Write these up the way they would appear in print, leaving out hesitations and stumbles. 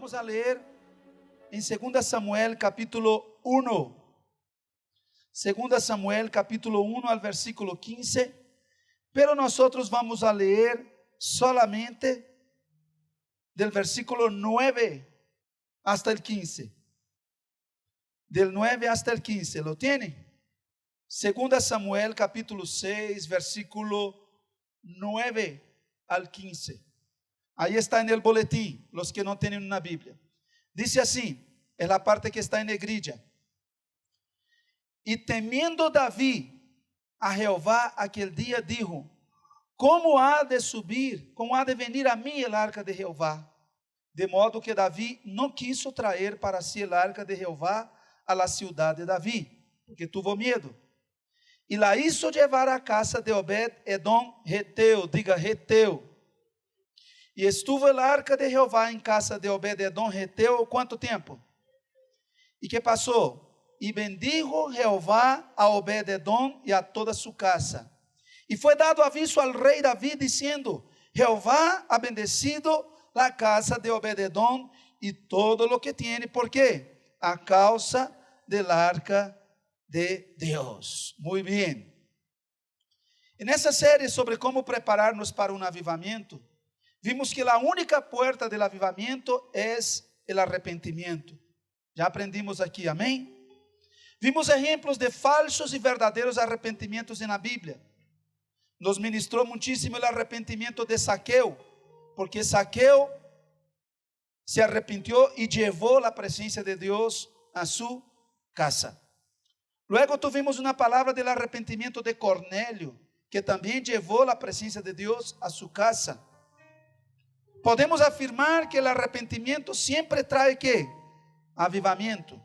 vamos a leer en 2 Samuel capítulo 1. 2 Samuel capítulo 1 al versículo 15. Pero nosotros vamos a leer solamente del versículo 9 hasta el 15. Del 9 hasta el 15. ¿Lo tiene? 2 Samuel capítulo 6 versículo 9 al 15. Ahí está en el boletín, los que no tienen una Biblia. Dice así, es la parte que está en negrilla. Y temiendo David a Jehová aquel día dijo: ¿cómo ha de subir, cómo ha de venir a mí el arca de Jehová? De modo que David no quiso traer para sí el arca de Jehová a la ciudad de David, porque tuvo miedo. Y la hizo llevar a casa de Obed-edom Geteo, diga Geteo. Y estuvo el arca de Jehová en casa de Obed-edom Geteo, ¿cuánto tiempo? ¿Y qué pasó? Y bendijo Jehová a Obed-edom y a toda su casa. Y fue dado aviso al rey David diciendo: Jehová ha bendecido la casa de Obed-edom y todo lo que tiene. ¿Por qué? A causa del arca de Dios. Muy bien. En esa serie sobre cómo prepararnos para un avivamiento, vimos que la única puerta del avivamiento es el arrepentimiento. Ya aprendimos aquí, amén. Vimos ejemplos de falsos y verdaderos arrepentimientos en la Biblia. Nos ministró muchísimo el arrepentimiento de Zaqueo, porque Zaqueo se arrepintió y llevó la presencia de Dios a su casa. Luego tuvimos una palabra del arrepentimiento de Cornelio, que también llevó la presencia de Dios a su casa. Podemos afirmar que el arrepentimiento siempre trae ¿qué? Avivamiento.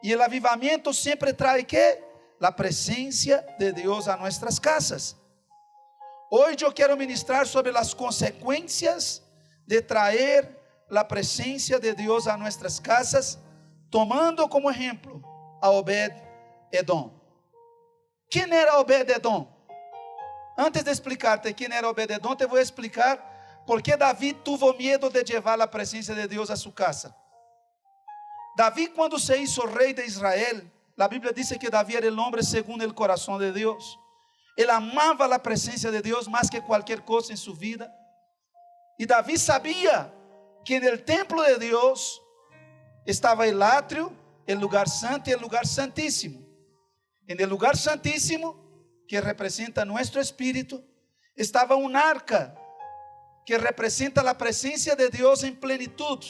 Y el avivamiento siempre trae ¿qué? La presencia de Dios a nuestras casas. Hoy yo quiero ministrar sobre las consecuencias de traer la presencia de Dios a nuestras casas, tomando como ejemplo a Obed-edom. ¿Quién era Obed-edom? Antes de explicarte quién era Obed-edom, te voy a explicar por qué David tuvo miedo de llevar la presencia de Dios a su casa. David, cuando se hizo rey de Israel, la Biblia dice que David era el hombre según el corazón de Dios. Él amaba la presencia de Dios más que cualquier cosa en su vida. Y David sabía que en el templo de Dios estaba el atrio, el lugar santo y el lugar santísimo. En el lugar santísimo, que representa nuestro espíritu, estaba un arca que representa la presencia de Dios en plenitud.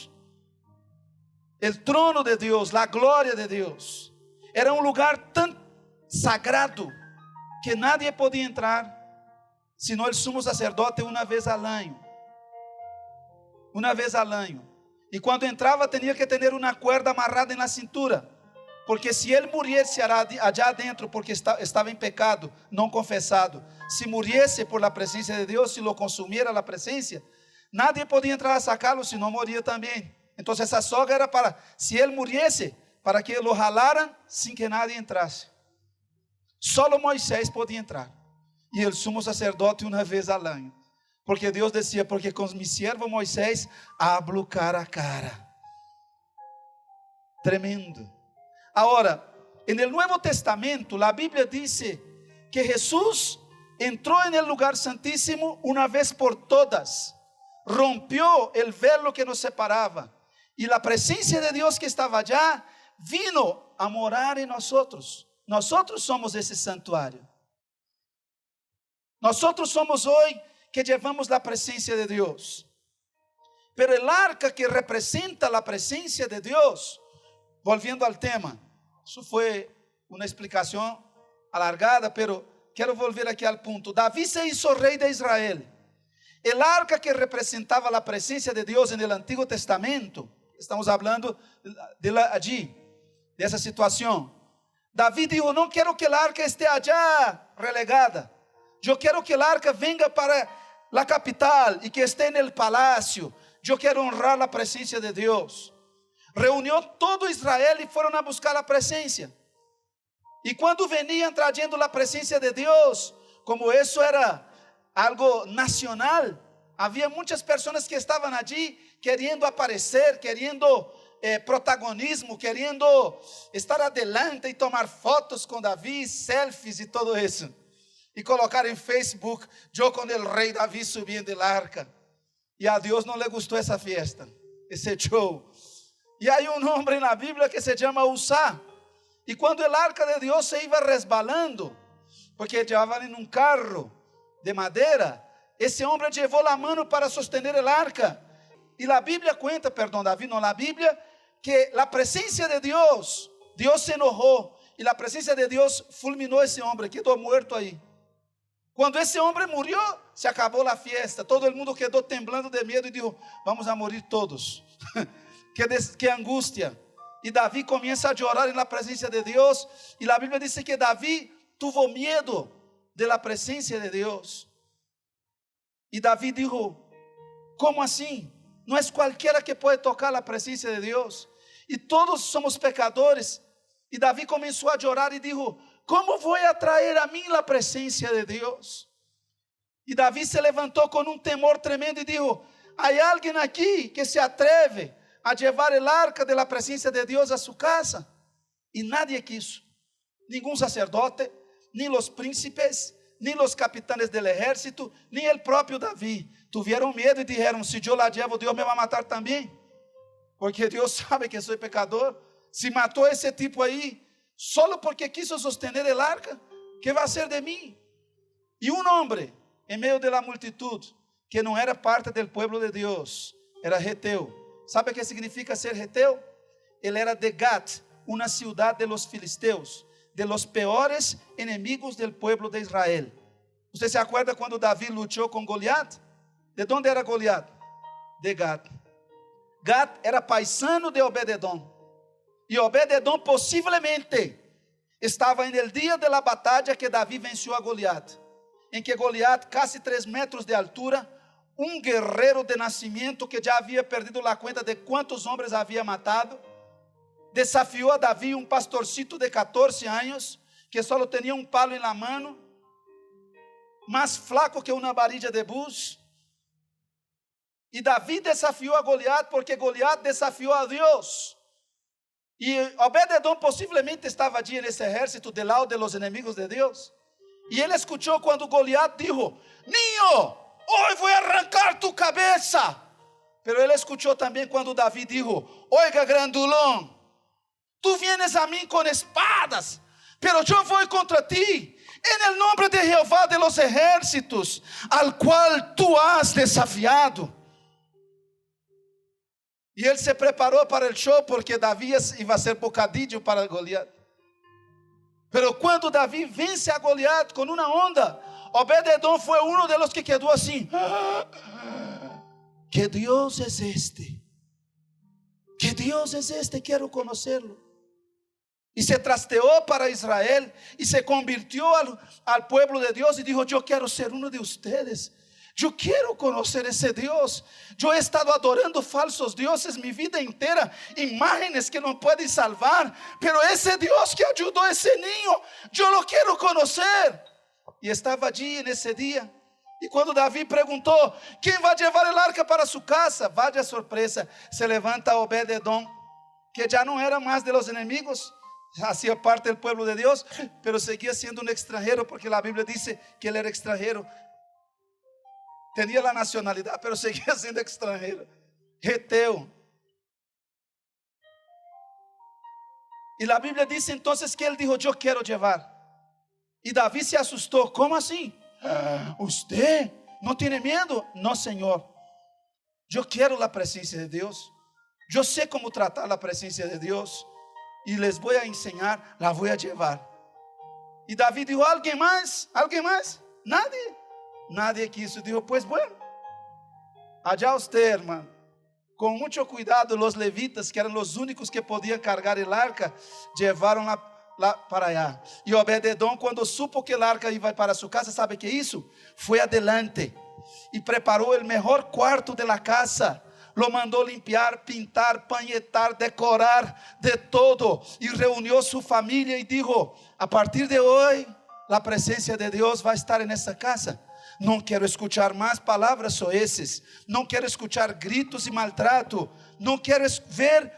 El trono de Dios, la gloria de Dios. Era un lugar tan sagrado que nadie podía entrar, sino el sumo sacerdote una vez al año. Una vez al año. Y cuando entraba tenía que tener una cuerda amarrada en la cintura, porque si él muriese allá adentro porque estaba en pecado, no confesado, si muriese por la presencia de Dios, si lo consumiera la presencia, nadie podía entrar a sacarlo, si no moría también. Entonces esa soga era para, si él muriese, para que lo jalaran sin que nadie entrase. Solo Moisés podía entrar, y el sumo sacerdote una vez al año, porque Dios decía: porque con mi siervo Moisés hablo cara a cara. Tremendo. Ahora, en el Nuevo Testamento, la Biblia dice que Jesús entró en el lugar santísimo una vez por todas, rompió el velo que nos separaba, y la presencia de Dios que estaba allá vino a morar en nosotros. Nosotros somos ese santuario. Nosotros somos hoy que llevamos la presencia de Dios. Pero el arca que representa la presencia de Dios, volviendo al tema, eso fue una explicación alargada, pero quiero volver aquí al punto. David se hizo rey de Israel. El arca que representaba la presencia de Dios en el Antiguo Testamento, estamos hablando allí, de esa situación. David dijo: no quiero que el arca esté allá relegada. Yo quiero que el arca venga para la capital y que esté en el palacio. Yo quiero honrar la presencia de Dios. Reunió todo Israel y fueron a buscar la presencia. Y cuando venían trayendo la presencia de Dios, como eso era algo nacional, había muchas personas que estaban allí queriendo aparecer, queriendo protagonismo, queriendo estar adelante y tomar fotos con David, selfies y todo eso. Y colocar en Facebook, yo con el rey David subiendo el arca. Y a Dios no le gustó esa fiesta, ese show. Y hay un hombre en la Biblia que se llama Uzá. Y cuando el arca de Dios se iba resbalando, porque llevaban en un carro de madera, ese hombre llevó la mano para sostener el arca. Y la Biblia cuenta, perdón, David no, la Biblia, que la presencia de Dios se enojó. Y la presencia de Dios fulminó a ese hombre, quedó muerto ahí. Cuando ese hombre murió, se acabó la fiesta. Todo el mundo quedó temblando de miedo y dijo, vamos a morir todos. Que angustia. Y David comienza a llorar en la presencia de Dios. Y la Biblia dice que David tuvo miedo de la presencia de Dios. Y David dijo, ¿cómo así? No es cualquiera que puede tocar la presencia de Dios. Y todos somos pecadores. Y David comenzó a llorar y dijo, ¿cómo voy a traer a mí la presencia de Dios? Y David se levantó con un temor tremendo y dijo, ¿hay alguien aquí que se atreve a llevar el arca de la presencia de Dios a su casa? Y nadie quiso. Ningún sacerdote, ni los príncipes, ni los capitanes del ejército, ni el propio David. Tuvieron miedo y dijeron, si yo la llevo, Dios me va a matar también. Porque Dios sabe que soy pecador. Si mató a ese tipo ahí, solo porque quiso sostener el arca, ¿qué va a hacer de mí? Y un hombre en medio de la multitud, que no era parte del pueblo de Dios, era Geteo. ¿Sabe qué significa ser Geteo? Él era de Gat, una ciudad de los filisteos, de los peores enemigos del pueblo de Israel. ¿Usted se acuerda cuando David luchó con Goliat? ¿De dónde era Goliat? De Gat. Gat era paisano de Obed-edom. E Obed-edom possivelmente estava no dia da batalha que Davi venceu a Goliat, em que Goliat, quase 3 metros de altura, um guerreiro de nascimento que já havia perdido a conta de quantos homens havia matado, desafiou a Davi, um pastorcito de 14 anos, que só tinha um palo na mão, mais flaco que uma varilla de bus. E Davi desafiou a Goliat porque Goliat desafiou a Deus. E Obed-edom possivelmente estava allí nesse exército del lado de los enemigos de Deus. E ele escutou quando Goliat dijo, niño, hoy voy a arrancar tu cabeza. Pero ele escutou também quando Davi dijo, oiga grandulón, tú vienes a mí con espadas, pero yo voy contra ti, en el nombre de Jehová de los ejércitos, al cual tú has desafiado. E ele se preparou para o show, porque Davi ia ser bocadillo para Goliat. Pero quando Davi vence a Goliat com uma onda, Obed-edom foi um de los que quedou assim, que Deus é este? Que Deus é este? Quero conhecerlo. E se trasteou para Israel, e se convirtió al pueblo de Deus, e dijo, eu quero ser um de ustedes. Eu quero conhecer esse Deus. Eu he estado adorando falsos dioses mi vida inteira, imágenes que não podem salvar, pero esse Deus que ajudou esse niño, eu lo quero conhecer. E estava allí nesse dia. E quando Davi perguntou, quem vai levar o arca para sua casa? Vaya surpresa, se levanta Obed-edom, que já não era mais de los enemigos, hacía parte del pueblo de Dios, pero seguía siendo un extranjero, porque la Biblia dice que él era extranjero. Tenía la nacionalidad, pero seguía siendo extranjero. Geteo. Y la Biblia dice entonces que él dijo, yo quiero llevar. Y David se asustó. ¿Cómo así? ¿Usted no tiene miedo? No, Señor. Yo quiero la presencia de Dios. Yo sé cómo tratar la presencia de Dios. Y les voy a enseñar, la voy a llevar. Y David dijo, ¿alguien más? ¿Alguien más? Nadie. Nadie quiso. Dijo, pues bueno, allá usted, hermano. Con mucho cuidado, los levitas, que eran los únicos que podían cargar el arca, llevaron para allá. Y Obed-edom, cuando supo que el arca iba para su casa, ¿sabe qué hizo? Fue adelante y preparó el mejor cuarto de la casa. Lo mandó limpiar, pintar, pañetar, decorar, de todo. Y reunió su familia y dijo, a partir de hoy, la presencia de Dios va a estar en esta casa. Não quero escutar mais palavras soeces. Não quero escutar gritos e maltrato. Não quero ver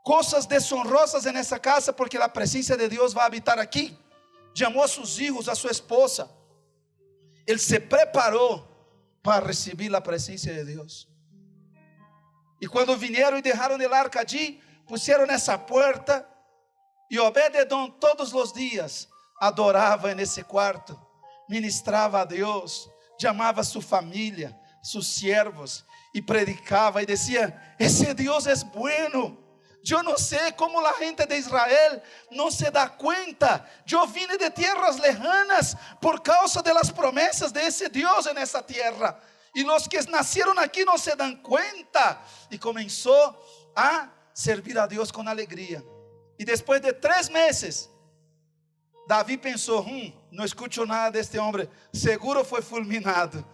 coisas deshonrosas nessa casa, porque a presença de Deus vai habitar aqui. Chamou a seus filhos, a sua esposa. Ele se preparou para receber a presença de Deus. E quando vieram e deixaram o arca allí, puseram nessa porta. E Obed-edom todos os dias adorava nesse quarto, ministrava a Deus, chamava a sua família, seus servos, e predicava e dizia: esse Deus é bueno. Eu não sei como a gente de Israel não se dá conta. Eu vine de tierras lejanas por causa de las promessas de esse Deus nessa terra. E os que nasceram aqui não se dão conta. E começou a servir a Deus com alegria. E depois de 3 meses, Davi pensou: não escuto nada deste homem, seguro foi fulminado,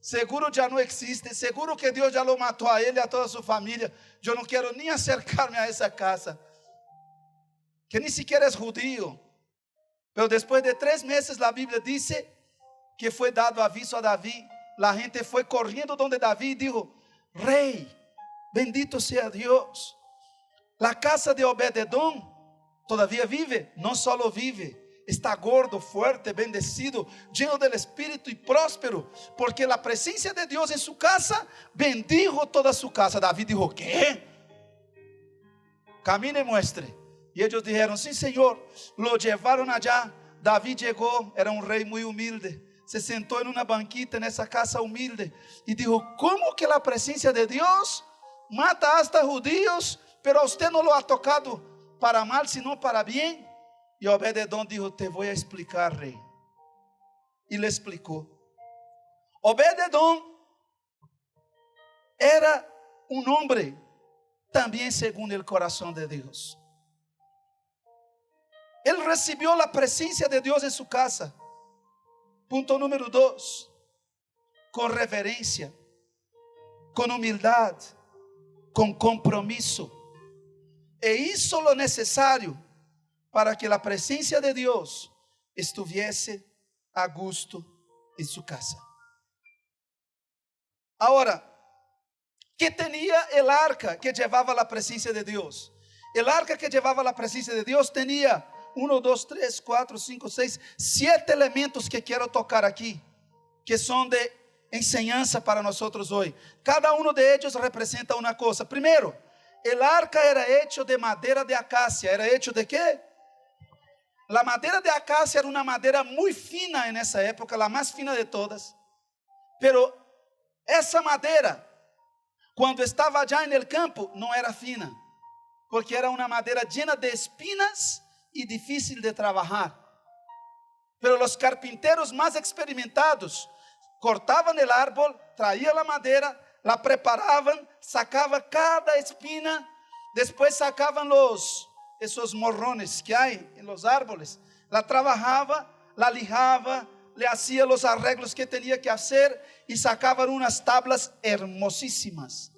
seguro já não existe, seguro que Deus já o matou a ele e a toda a sua família. Eu não quero nem acercar-me a essa casa, que nem sequer é judío. Mas depois de 3 meses, a Bíblia diz que foi dado aviso a Davi. A gente foi correndo donde Davi e disse: rei, bendito seja Deus. A casa de Obed-edom todavia vive, não só vive, está gordo, fuerte, bendecido, lleno del Espírito e próspero, porque a presença de Deus em sua casa bendijo toda sua casa. Davi disse: ¿qué? Camine e muestre. E eles disseram: sim, Senhor. Lo llevaram allá. Davi chegou, era um rei muito humilde, se sentou em uma banquita nessa casa humilde e disse: como que a presença de Deus mata hasta judíos, pero a usted não lo ha tocado para mal, sino para bem? E Obed-edom disse: te vou a explicar, rei. E lhe explicou. Obed-edom era um homem também segundo o coração de Deus. Ele recebeu a presença de Deus em sua casa. Ponto número 2: com reverência, com humildade, com compromisso. E hizo lo necessário para que a presença de Deus estivesse a gusto em sua casa. Agora, que tinha el arca que levava a presença de Deus? El arca que levava a presença de Deus tinha 1, 2, 3, 4, 5, 6, 7 elementos que quero tocar aqui, que são de enseñanza para nós hoje. Cada um de eles representa uma coisa. Primeiro, el arca era hecho de madeira de acácia. ¿Era hecho de quê? La madeira de acácia era uma madeira muito fina nessa época, a mais fina de todas. Pero essa madeira, quando estava já no campo, não era fina, porque era uma madeira llena de espinas e difícil de trabalhar. Pero os carpinteiros mais experimentados cortavam o árbol, traíam a madeira, la preparavam, sacavam cada espina, depois sacavam esos morrones que há em los árboles, la trabajava, la lijava, le hacía los arreglos que tenía que hacer y sacaban unas tablas hermosísimas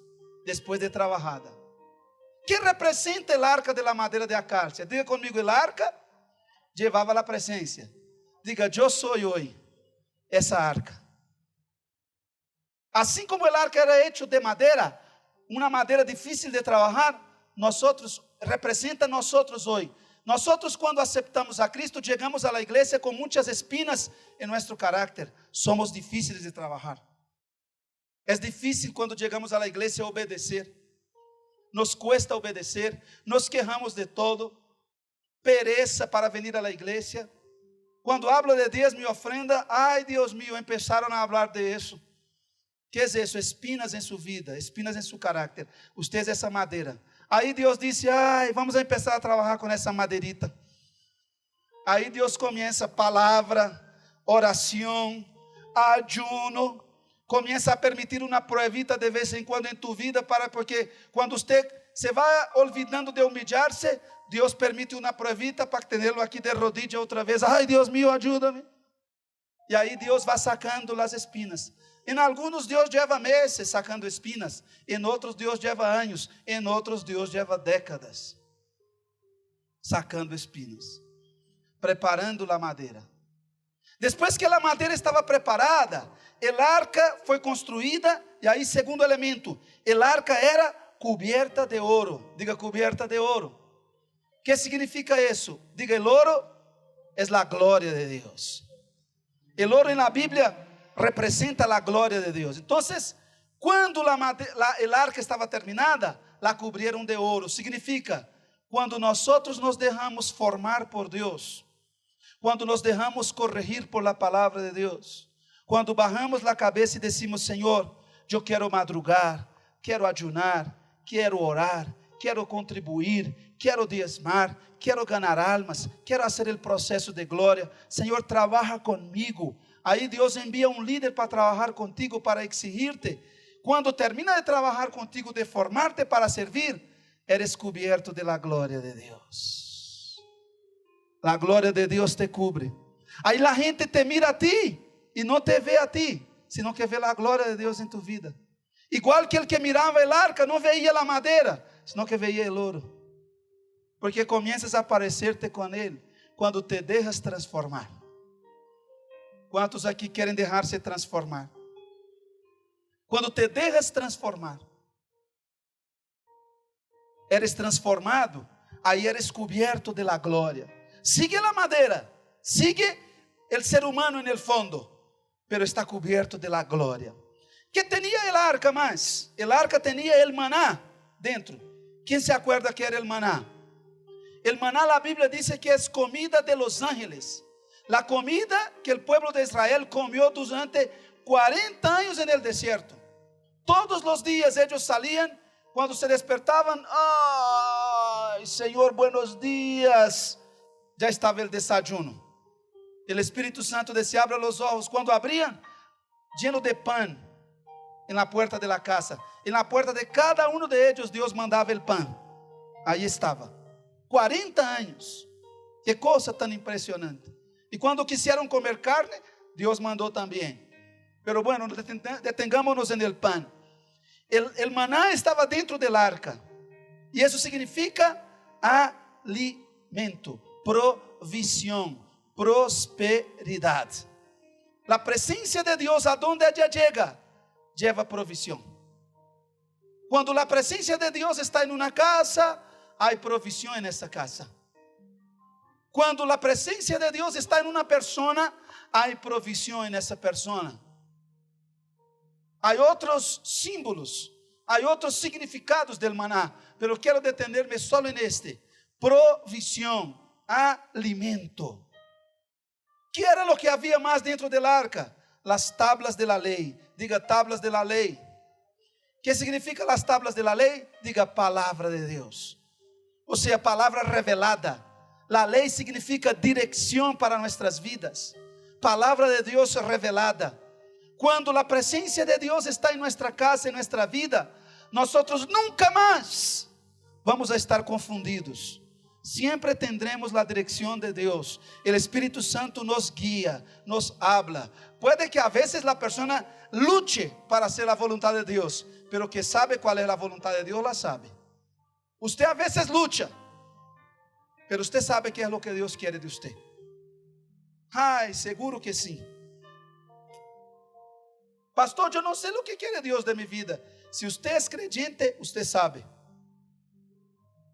después de trabajada. ¿Qué representa el arca de la madera de acácia? Diga conmigo: el arca llevaba la presencia. Diga: yo soy hoy esa arca. Assim como el arca era hecho de madeira, uma madeira difícil de trabalhar, representa nosotros hoje. Nosotros, quando aceptamos a Cristo, chegamos a la igreja com muitas espinas em nosso caráter. Somos difíceis de trabalhar. É difícil quando chegamos a la igreja obedecer. Nos cuesta obedecer, nos quejamos de todo, pereza para venir a la igreja. Quando hablo de diezmo e ofrenda, ai Deus mío, empezaram a hablar de isso. Que é isso? Espinas em sua vida, espinas em seu caráter. Usted é essa madeira. Aí Deus disse: ai, vamos a empezar a trabalhar com essa madeirita. Aí Deus começa palavra, oração, ayuno, começa a permitir uma pruebita de vez em quando em tu vida, porque quando você se vai olvidando de humilhar-se, Deus permite uma pruebita para tê-lo aqui de rodilha outra vez. Ai Deus mío, ajuda-me. E aí Deus vai sacando as espinas. Em alguns Deus leva meses sacando espinas, em outros Deus leva anos, em outros Deus leva décadas sacando espinas, preparando a madeira. Depois que a madeira estava preparada, a arca foi construída. E aí, segundo elemento, a arca era cubierta de ouro. Diga, cubierta de ouro. O que significa isso? Diga, o ouro é a glória de Deus. O ouro na Bíblia representa a glória de Deus. Então, quando a arca estava terminada, la cubrieron de ouro. Significa, quando nós nos deixamos formar por Deus, quando nos deixamos corrigir por la palavra de Deus, quando bajamos a cabeça e decimos: Senhor, eu quero madrugar, quero ayunar, quero orar, quero contribuir, quero diezmar, quero ganhar almas, quero fazer o processo de glória. Senhor, trabalha comigo. Aí Deus envia um líder para trabalhar contigo, para exigir-te. Quando termina de trabalhar contigo, de formar-te para servir, eres cubierto de la glória de Deus. La glória de Deus te cubre. Aí a gente te mira a ti e não te vê a ti, sino que vê a glória de Deus em tu vida. Igual que el que mirava el arca não veia a madeira, sino que veia o ouro. Porque começas a parecer-te com ele quando te deixas transformar. Quantos aqui querem deixar-se transformar? Quando te deixas transformar, eres transformado, aí eres cubierto de la glória. Sigue a madeira, sigue o ser humano no fundo, pero está cubierto de la glória. Que tinha el arca mais? El arca tinha el maná dentro. Quem se acuerda que era el maná? El maná, la Bíblia diz que é comida de los ángeles. La comida que el pueblo de Israel comió durante 40 anos en el desierto. Todos os dias eles salían, quando se despertavam, ai, Senhor, buenos dias, já estava o desayuno. O Espírito Santo decía: abra os olhos. Quando abriam, lleno de pan, em la puerta de la casa, em la puerta de cada um de ellos, Deus mandava o pan. Aí estava, 40 anos. Que coisa tão impressionante. E quando quiseram comer carne, Deus mandou também. Pero bueno, detengámonos en el pan. El maná estava dentro del arca. E isso significa alimento, provisión, prosperidade. La presencia de Deus, aonde ella llega, lleva provisión. Quando la presencia de Deus está en una casa, hay provisión en esa casa. Quando la presencia de Deus está en una persona, hay provisión en esa persona. Há outros símbolos, há outros significados del maná, pero quero detener-me solo neste: provisión, alimento. Que era lo que havia mais dentro del arca? Las tablas de la ley. Diga, tablas de la ley. Que significa las tablas de la ley? Diga, palavra de Deus. Ou seja, palavra revelada. La lei significa direção para nossas vidas. Palavra de Deus revelada. Quando a presença de Deus está em nossa casa, em nossa vida, nós nunca mais vamos a estar confundidos. Sempre tendremos a direção de Deus. O Espírito Santo nos guia, nos habla. Puede que a vezes a pessoa lute para ser a voluntade de Deus, pero que sabe qual é a voluntade de Deus, la sabe. Usted a vezes lucha, pero usted sabe que é o que Deus quer de usted. Ai, seguro que sim. Pastor, eu não sei o que quer Deus de minha vida. Se você é creyente, você sabe.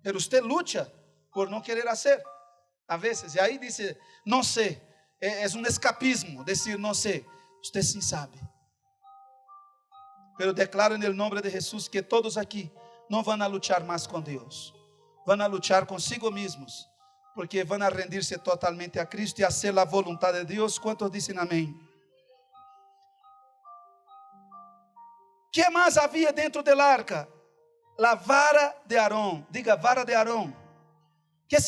Pero você luta por não querer fazer. A vezes, e aí diz, não sei. É escapismo dizer não sei. Você sim sabe. Pero declaro no nome de Jesus que todos aqui não vão a lutar mais com Deus. Vão a lutar consigo mesmos. Porque vão a rendir-se totalmente a Cristo e a ser a vontade de Deus. Quantos dizem amém? O que mais havia dentro da arca? A vara de Arão. Diga, vara de Arão. O que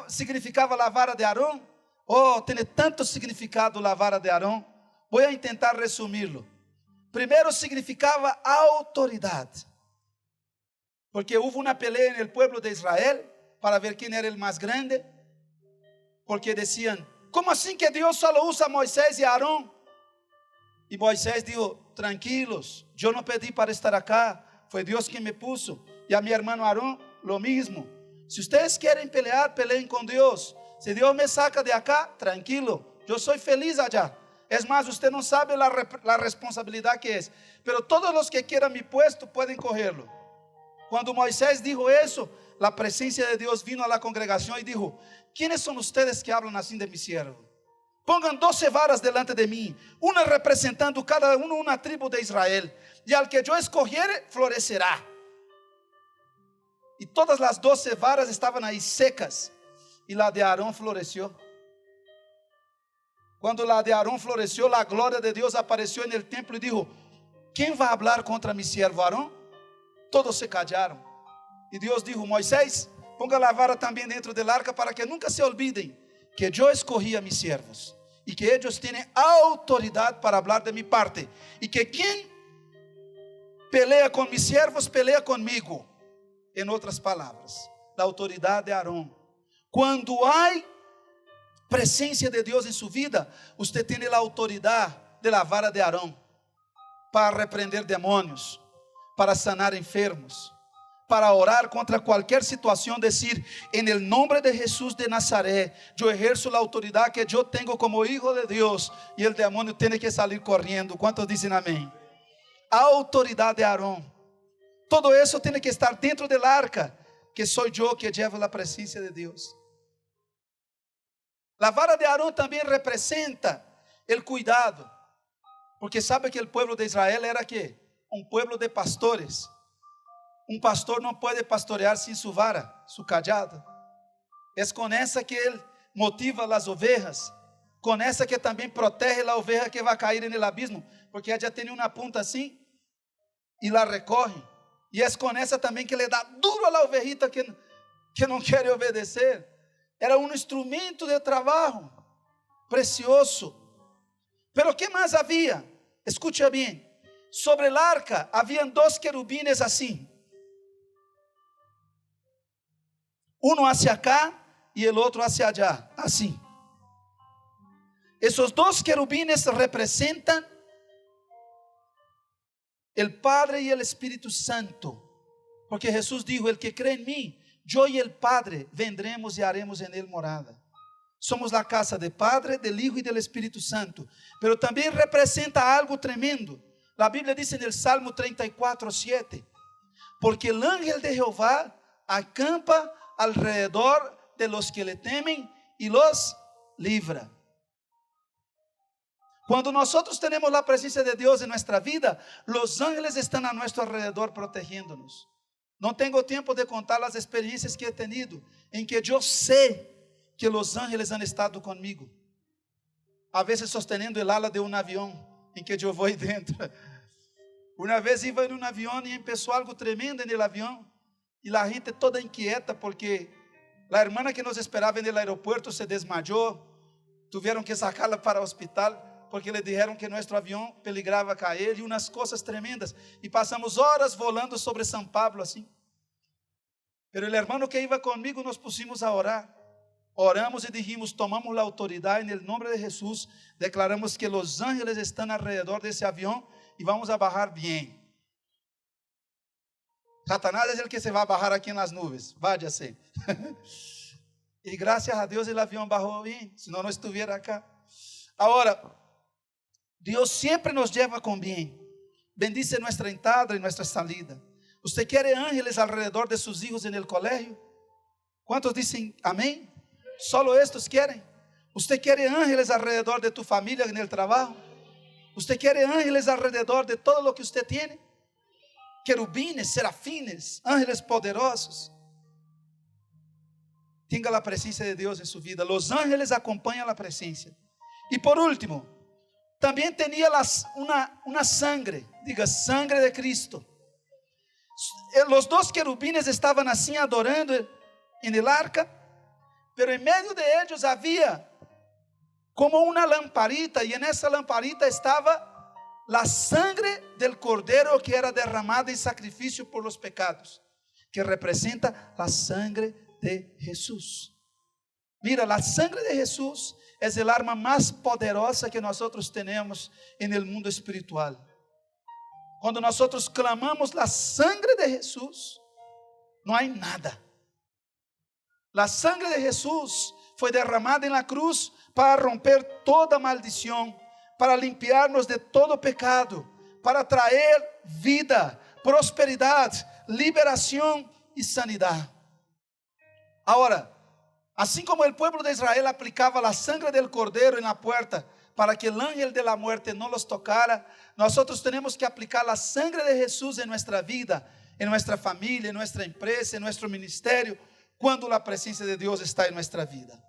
significava a vara de Arão? Oh, tem tanto significado a vara de Arão. Vou tentar resumi-lo. Primeiro significava autoridade. Porque houve uma peleia no povo de Israel para ver quem era o mais grande. Porque diziam, como assim que Deus só usa Moisés e Arão? E Moisés disse, tranquilos, eu não pedi para estar acá, foi Deus que me puso. E a meu irmão Arão, lo mismo. Se vocês querem pelear, peleiem com Deus. Se Deus me saca de acá, tranquilo, Yo soy feliz allá. Es más, usted no sabe la responsabilidad que es. Pero todos los que quieran mi puesto pueden cogerlo. Cuando Moisés dijo eso, la presencia de Dios vino a la congregación y dijo: ¿quiénes son ustedes que hablan así de mi siervo? Pongan 12 varas delante de mí, una representando cada uno una tribu de Israel, y al que yo escogiere florecerá. Y todas las 12 varas estaban ahí secas, y la de Aarón floreció. Cuando la de Aarón floreció, la gloria de Dios apareció en el templo y dijo: ¿quién va a hablar contra mi siervo Aarón? Todos se callaron. Y Dios dijo: Moisés, ponga la vara también dentro del arca, para que nunca se olviden que yo escogí a mis siervos y que ellos tienen autoridad para hablar de mi parte, y que quien pelea con mis siervos pelea conmigo. En otras palabras, la autoridad de Aarón. Cuando hay presencia de Dios en su vida, usted tiene la autoridad de la vara de Aarón para reprender demonios, para sanar enfermos, para orar contra cualquier situación, decir: en el nombre de Jesús de Nazaret, yo ejerzo la autoridad que yo tengo como hijo de Dios, y el demonio tiene que salir corriendo. ¿Cuántos dicen amén? Autoridad de Aarón. Todo eso tiene que estar dentro del arca, que soy yo que llevo la presencia de Dios. La vara de Aarón también representa el cuidado, porque sabe que el pueblo de Israel era ¿qué? Un pueblo de pastores. Un pastor no puede pastorear sin su vara, su cajado. Es con esa que él motiva las ovejas, con esa que también protege la oveja que va a caer en el abismo, porque ella tiene una punta así y la recoge. Y es con esa también que le da duro a la ovejita que no quiere obedecer. Era un instrumento de trabajo precioso. Pero ¿qué más había? Escucha bien. Sobre el arca habían 2 querubines así. Uno hacia acá y el otro hacia allá, así. Esos 2 querubines representan el Padre y el Espíritu Santo, porque Jesús dijo: el que cree en mí, yo y el Padre vendremos y haremos en él morada. Somos la casa del Padre, del Hijo y del Espíritu Santo. Pero también representa algo tremendo. La Biblia dice en el Salmo 34:7: porque el ángel de Jehová acampa alrededor de los que le temen y los libra. Cuando nosotros tenemos la presencia de Dios en nuestra vida, los ángeles están a nuestro alrededor protegiéndonos. No tengo tiempo de contar las experiencias que he tenido, en que yo sé que los ángeles han estado conmigo. A veces sosteniendo el ala de un avión en que yo voy dentro. Una vez iba en un avión y empezó algo tremendo en el avión, y la gente toda inquieta porque la hermana que nos esperaba en el aeropuerto se desmayó. Tuvieron que sacarla para el hospital porque le dijeron que nuestro avión peligraba caer, y unas cosas tremendas. Y pasamos horas volando sobre San Pablo así. Pero el hermano que iba conmigo, nos pusimos a orar. Oramos y dijimos: tomamos la autoridad en el nombre de Jesús. Declaramos que los ángeles están alrededor de ese avión y vamos a bajar bien. Satanás es el que se va a bajar aquí en las nubes, váyase. Y gracias a Dios el avión bajó bien, si no, no estuviera acá. Ahora, Dios siempre nos lleva con bien. Bendice nuestra entrada y nuestra salida. ¿Usted quiere ángeles alrededor de sus hijos en el colegio? ¿Cuántos dicen amén? Solo estos quieren. ¿Usted quiere ángeles alrededor de tu familia en el trabajo? ¿Usted quiere ángeles alrededor de todo lo que usted tiene? Querubines, serafines, ángeles poderosos. Tenga la presencia de Dios en su vida. Los ángeles acompañan la presencia. Y por último, también tenía una sangre, diga, sangre de Cristo. Los 2 querubines estaban así adorando en el arca, pero en medio de ellos había como una lamparita, y en esa lamparita estaba la sangre del cordero que era derramada en sacrificio por los pecados, que representa la sangre de Jesús. Mira, la sangre de Jesús es el arma más poderosa que nosotros tenemos en el mundo espiritual. Cuando nosotros clamamos la sangre de Jesús, no hay nada. La sangre de Jesús foi derramada en la cruz para romper toda maldición, para limpiarnos de todo pecado, para traer vida, prosperidad, liberación y sanidad. Ahora, así como el pueblo de Israel aplicaba la sangre del cordero en la puerta para que el ángel de la muerte no los tocara, nosotros tenemos que aplicar la sangre de Jesús en nuestra vida, en nuestra familia, en nuestra empresa, en nuestro ministerio, cuando la presencia de Dios está en nuestra vida.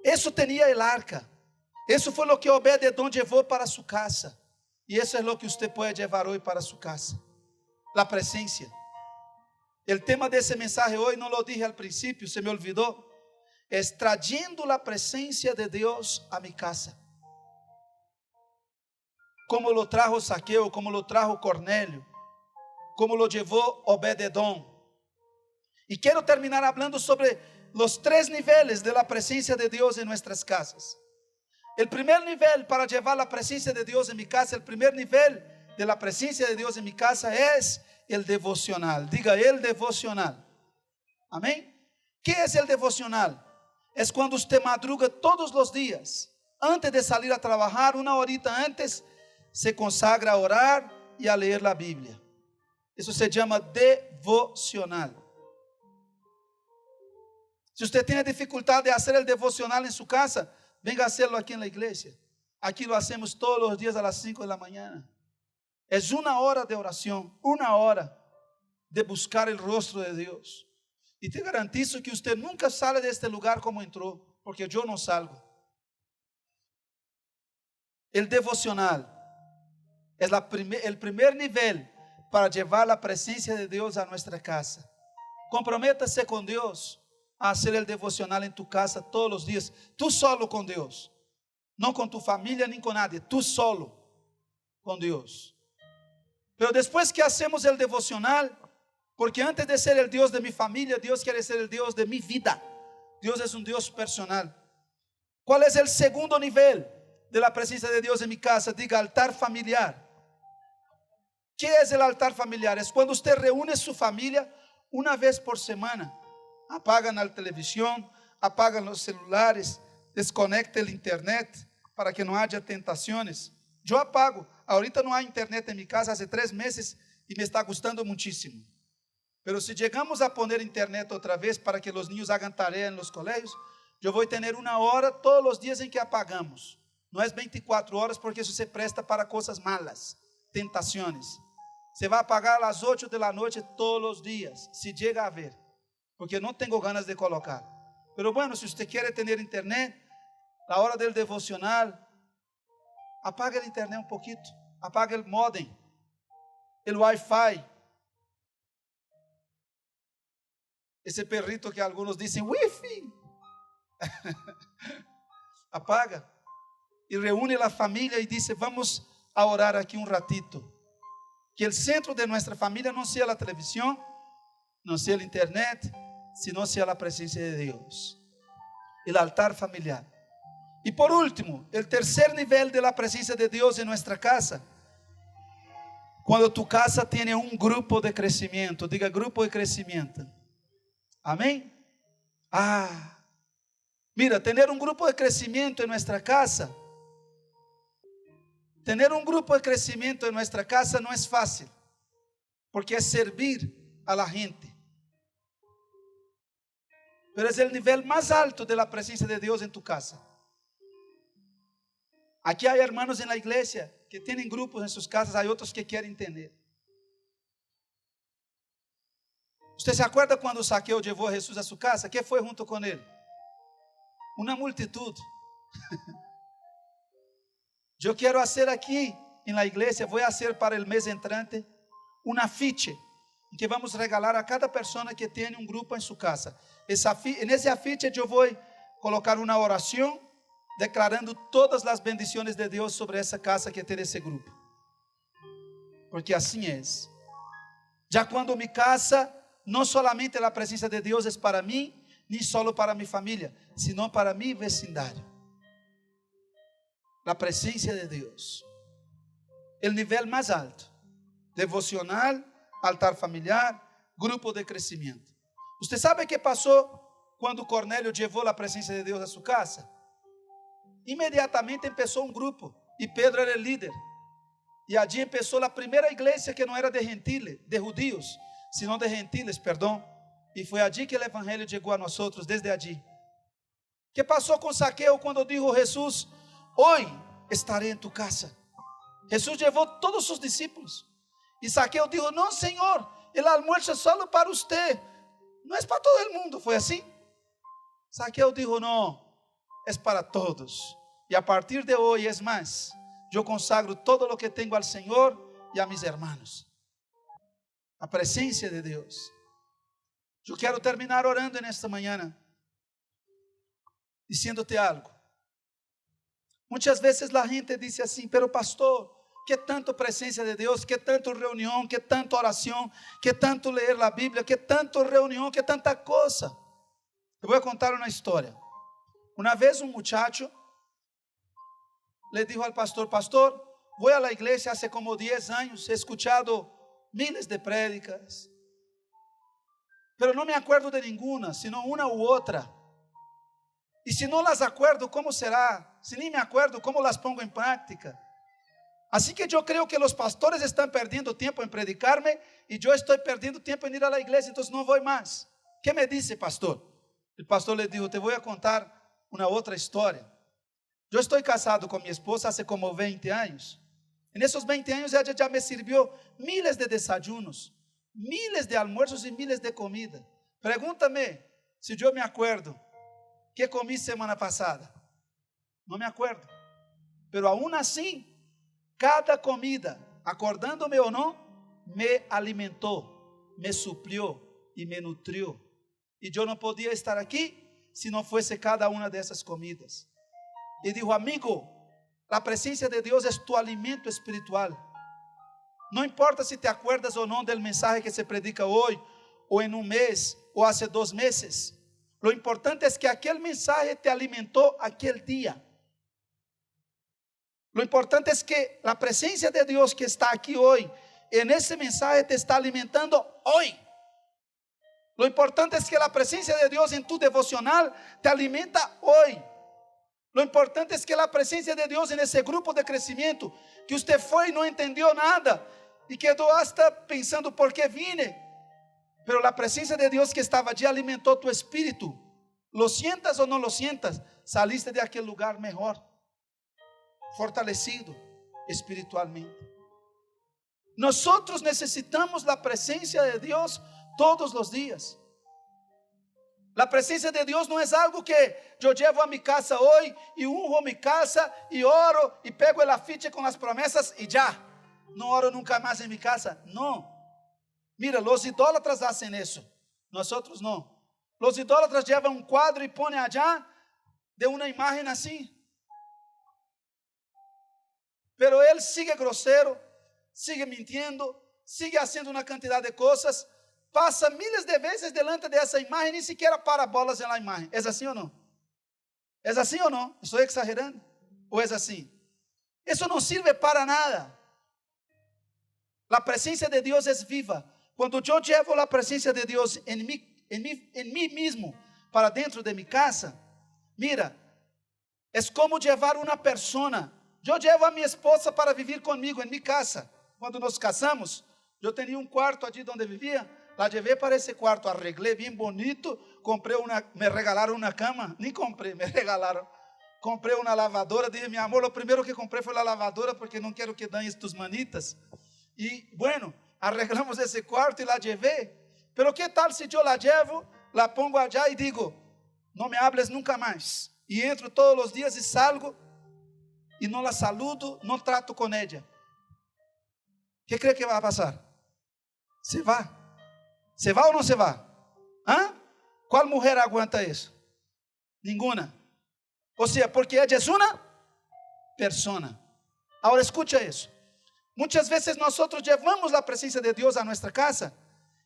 Eso tenía el arca. Eso fue lo que Obed-edom llevó para su casa. Y eso es lo que usted puede llevar hoy para su casa. La presencia. El tema de ese mensaje hoy, no lo dije al principio, se me olvidó, es trayendo la presencia de Dios a mi casa. Como lo trajo Zaqueo, como lo trajo Cornelio, como lo llevó Obed-edom. Y quiero terminar hablando sobre los 3 niveles de la presencia de Dios en nuestras casas. El primer nivel para llevar la presencia de Dios en mi casa, el primer nivel de la presencia de Dios en mi casa es el devocional. Diga, el devocional. Amén. ¿Qué es el devocional? Es cuando usted madruga todos los días, antes de salir a trabajar, una horita antes, se consagra a orar y a leer la Biblia. Eso se llama devocional. Si usted tiene dificultad de hacer el devocional en su casa, venga a hacerlo aquí en la iglesia. Aquí lo hacemos todos los días a las 5 de la mañana. Es una hora de oración, una hora de buscar el rostro de Dios. Y te garantizo que usted nunca sale de este lugar como entró, porque yo no salgo. El devocional es el primer nivel para llevar la presencia de Dios a nuestra casa. Comprométase con Dios a hacer el devocional en tu casa todos los días, tú solo con Dios, no con tu familia ni con nadie, tú solo con Dios. Pero después que hacemos el devocional, porque antes de ser el Dios de mi familia, Dios quiere ser el Dios de mi vida. Dios es un Dios personal. ¿Cuál es el segundo nivel de la presencia de Dios en mi casa? Diga, altar familiar. ¿Qué es el altar familiar? Es cuando usted reúne su familia una vez por semana. Apagan la televisión, apagan los celulares, desconecta el internet para que no haya tentaciones. Yo apago. Ahorita no hay internet en mi casa hace 3 meses y me está gustando muchísimo. Pero si llegamos a poner internet otra vez para que los niños hagan tarea en los colegios, yo voy a tener una hora todos los días en que apagamos. No es 24 horas porque eso se presta para cosas malas, tentaciones. Se va a apagar a las 8 de la noche todos los días, si llega a haber, porque no tengo ganas de colocar. Pero bueno, si usted quiere tener internet, la hora del devocional, apaga el internet un poquito, apaga el modem, el wifi. Ese perrito que algunos dicen wifi. Apaga y reúne la familia y dice, vamos a orar aquí un ratito. Que el centro de nuestra familia no sea la televisión, no sea el internet, sino sea la presencia de Dios. El altar familiar. Y por último, el tercer nivel de la presencia de Dios en nuestra casa. Cuando tu casa tiene un grupo de crecimiento. Diga, grupo de crecimiento. Amén. Mira, tener un grupo de crecimiento en nuestra casa. Tener un grupo de crecimiento en nuestra casa no es fácil, porque es servir a la gente. Pero es el nivel más alto de la presencia de Dios en tu casa. Aquí hay hermanos en la iglesia que tienen grupos en sus casas, hay otros que quieren tener. ¿Usted se acuerda cuando Zaqueo llevó a Jesús a su casa? ¿Qué fue junto con él? Una multitud. Yo quiero hacer aquí en la iglesia, voy a hacer para el mes entrante un afiche que vamos a regalar a cada persona que tiene un grupo en su casa. En ese afiche yo voy a colocar una oración declarando todas las bendiciones de Dios sobre esa casa que tiene ese grupo. Porque así es. Ya cuando mi casa, no solamente la presencia de Dios es para mí, ni solo para mi familia, sino para mi vecindario. La presencia de Dios. El nivel más alto. Devocional, altar familiar, grupo de crecimiento. ¿Usted sabe qué pasó quando Cornélio levou a presença de Deus a sua casa? Imediatamente começou um grupo, e Pedro era o líder. E allí começou a primeira igreja que não era de gentiles, de judíos, sino de gentiles, perdão. E foi allí que o evangelho chegou a nós, desde allí. ¿Qué passou com Zaqueu quando dijo Jesús: hoy estaré en tu casa? Jesús levou todos sus discípulos. E Zaqueu dijo: não, Senhor, el almuerzo es solo para usted, não é para todo el mundo. Foi assim? Zaqueu dijo: não, é para todos. E a partir de hoje, es mais, eu consagro todo lo que tenho al Senhor e a mis hermanos. A presença de Deus. Eu quero terminar orando nesta manhã, diciéndote algo. Muitas vezes a gente diz assim: pero pastor, que tanto presença de Deus, que tanto reunião, que tanto oração, que tanto ler a Bíblia, que tanto reunião, que tanta coisa. Eu vou contar uma história. Uma vez um muchacho le dijo al pastor: pastor, voy a la iglesia hace como 10 años, he escuchado miles de prédicas, pero no me acuerdo de ninguna, sino una u otra. Y si no las acuerdo, ¿cómo será? Si ni me acuerdo, ¿cómo las pongo en práctica? Así que yo creo que los pastores están perdiendo tiempo en predicarme y yo estoy perdiendo tiempo en ir a la iglesia, entonces no voy más. ¿Qué me dice, pastor? El pastor le dijo: te voy a contar una otra historia. Yo estoy casado con mi esposa hace como 20 años. En esos 20 años ella ya me sirvió miles de desayunos, miles de almuerzos y miles de comida. Pregúntame si yo me acuerdo qué comí semana pasada. No me acuerdo. Pero aún así, cada comida, acordándome o no, me alimentó, me suplió y me nutrió. Y yo no podía estar aquí si no fuese cada una de esas comidas. Y dijo: amigo, la presencia de Dios es tu alimento espiritual. No importa si te acuerdas o no del mensaje que se predica hoy, o en un mes, o hace 2 meses. Lo importante es que aquel mensaje te alimentó aquel día. Lo importante es que la presencia de Dios que está aquí hoy, en ese mensaje te está alimentando hoy. Lo importante es que la presencia de Dios en tu devocional te alimenta hoy. Lo importante es que la presencia de Dios en ese grupo de crecimiento, que usted fue y no entendió nada, y quedó hasta pensando: ¿por qué vine? Pero la presencia de Dios que estaba allí alimentó tu espíritu. Lo sientas o no lo sientas, saliste de aquel lugar mejor, fortalecido espiritualmente. Nosotros necesitamos la presencia de Dios todos los días. La presencia de Dios no es algo que yo llevo a mi casa hoy y unjo mi casa y oro y pego el afiche con las promesas y ya. No oro nunca más en mi casa. No. Mira, los idólatras hacen eso. Nosotros no. Los idólatras llevan un cuadro y ponen allá de una imagen así. Pero él sigue grosero, sigue mintiendo, sigue haciendo una cantidad de cosas. Passa miles de vezes delante dessa imagem, nem sequer para bolas na imagem. É assim ou não? É assim ou não? Estou exagerando? Ou é assim? Isso não serve para nada. A presença de Deus é viva. Quando eu levo a presença de Deus em mim mesmo, para dentro de minha casa, mira, é como levar uma pessoa. Eu levo a minha esposa para viver comigo em minha casa. Quando nos casamos, eu tinha um quarto ali onde vivia. La llevé para ese cuarto, arreglé bien bonito, me regalaron una cama, ni compré, me regalaron. Compré una lavadora, dije: mi amor, lo primero que compré fue la lavadora porque no quiero que dañes tus manitas. Y bueno, arreglamos ese cuarto y la llevé. Pero ¿qué tal si yo la llevo, la pongo allá y digo: no me hables nunca más? Y entro todos los días y salgo y no la saludo, no trato con ella. ¿Qué cree que va a pasar? Se va. ¿Se va o no se va? ¿Ah? ¿Cuál mujer aguanta eso? Ninguna. O sea, porque ella es una persona. Ahora escucha eso. Muchas veces nosotros llevamos la presencia de Dios a nuestra casa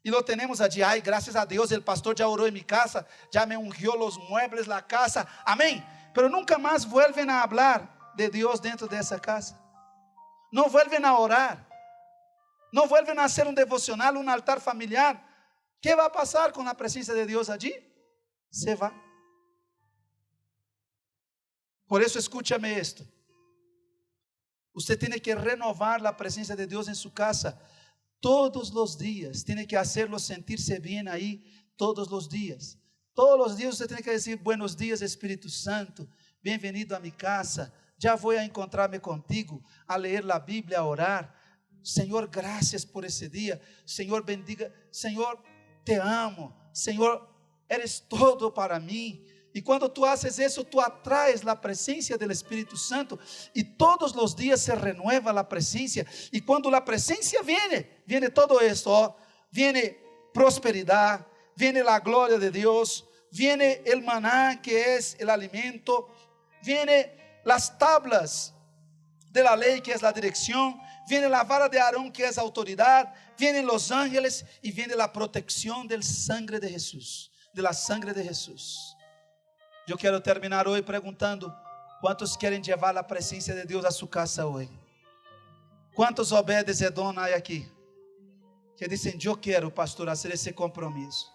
y lo tenemos allí. Ay, gracias a Dios, el pastor ya oró en mi casa, ya me ungió los muebles, la casa. Amén. Pero nunca más vuelven a hablar de Dios dentro de esa casa. No vuelven a orar. No vuelven a hacer un devocional, un altar familiar. ¿Qué va a pasar con la presencia de Dios allí? se va. Por eso escúchame esto. Usted tiene que renovar la presencia de Dios en su casa todos los días. Tiene que hacerlo sentirse bien ahí todos los días. Todos los días usted tiene que decir: buenos días, Espíritu Santo, bienvenido a mi casa. Ya voy a encontrarme contigo, a leer la Biblia, a orar. Señor, gracias por ese día. Señor, bendiga. Señor, te amo. Señor, eres todo para mí. Y cuando tú haces eso, tú atraes la presencia del Espíritu Santo. Y todos los días se renueva la presencia. Y cuando la presencia viene, viene todo esto. ¿Oh? Viene prosperidad, viene la gloria de Dios, viene el maná, que es el alimento, viene las tablas de la ley, que es la dirección, viene la vara de Aarón, que es autoridad, vienen los ángeles y viene la protección del sangre de Jesús, de la sangre de Jesús. Yo quiero terminar hoy preguntando: ¿cuántos quieren llevar la presencia de Dios a su casa hoy? ¿Cuántos Obedes Edom hay aquí que dicen: yo quiero, pastor, hacer ese compromiso?